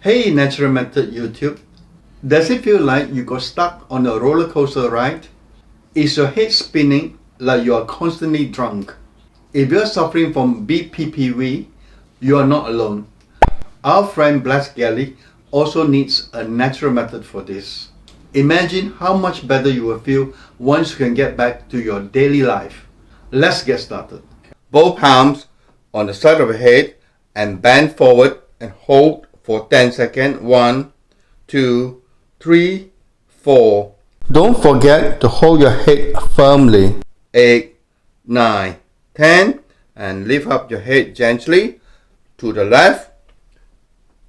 Hey Natural Method YouTube, does it feel like you got stuck on a roller coaster ride? Is your head spinning like you are constantly drunk? If you're suffering from BPPV, you are not alone. Our friend Blessed Galley also needs a natural method for this. Imagine how much better you will feel once you can get back to your daily life. Let's get started. Both palms on the side of your head and bend forward and hold for 10 seconds. 1, 2, 3, 4. Don't forget to hold your head firmly. 8, 9, 10. And lift up your head gently to the left.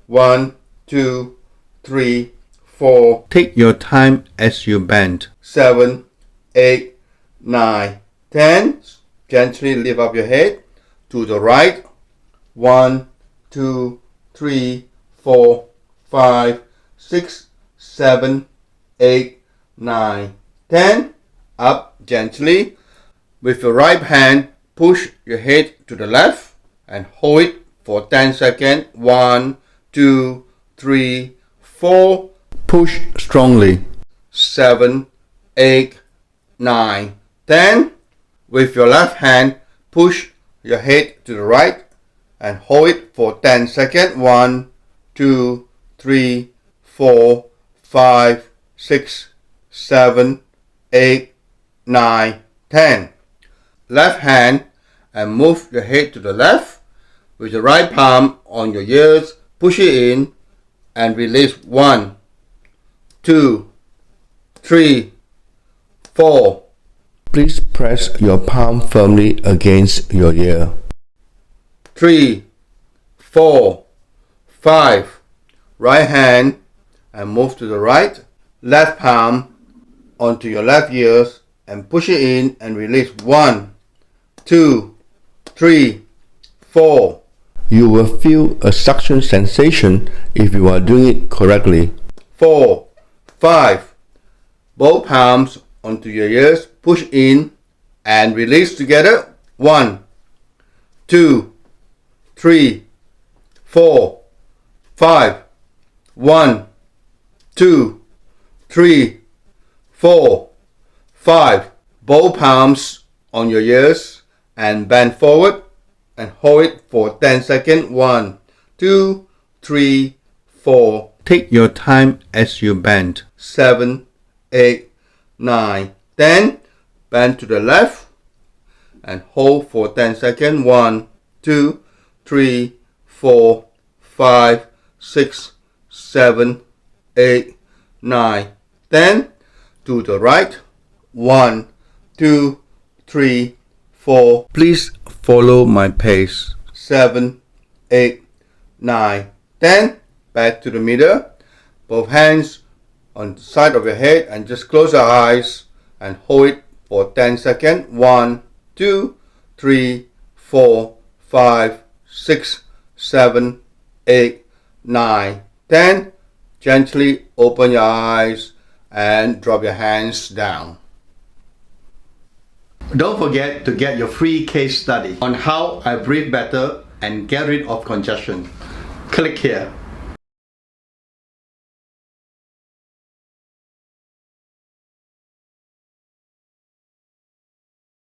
1, 2, 3, 4. Take your time as you bend. 7, 8, 9, 10. Gently lift up your head to the right. 1, 2, 3, 4, 5, 6, 7, 8, 9, 10. Up gently. With your right hand, push your head to the left and hold it for 10 seconds. 1, 2, 3, 4. Push strongly. 7, 8, 9, 10. With your left hand, push your head to the right and hold it for 10 seconds. 1, 2, 3, 4, 5, 6, 7, 8, 9, 10. Left hand and move your head to the left. With your right palm on your ears, push it in and release. 1, 2, 3, 4. Please press your palm firmly against your ear. 3, 4, 5. Right hand and move to the right. Left palm onto your left ears and push it in and release. 1, 2, 3, 4. You will feel a suction sensation if you are doing it correctly. 4, 5. Both palms onto your ears, push in and release together. 1, 2, 3, 4, 5. 1, 2, 3, 4, 5. Both palms on your ears and bend forward and hold it for 10 seconds. 1, 2, 3, 4. Take your time as you bend. 7, 8, 9, 10. Bend to the left and hold for 10 seconds. 1, 2, 3, 4, 5, 6, 7, 8, 9, 10. To the right. 1, 2, 3, 4. Please follow my pace. 7, 8, 9, 10. Back to the middle. Both hands on the side of your head and just close your eyes and hold it for 10 seconds. 1, 2, 3, 4, 5, 6, 7, 8, 9, 10. Gently open your eyes and drop your hands down. Don't forget to get your free case study on how I breathe better and get rid of congestion. Click here.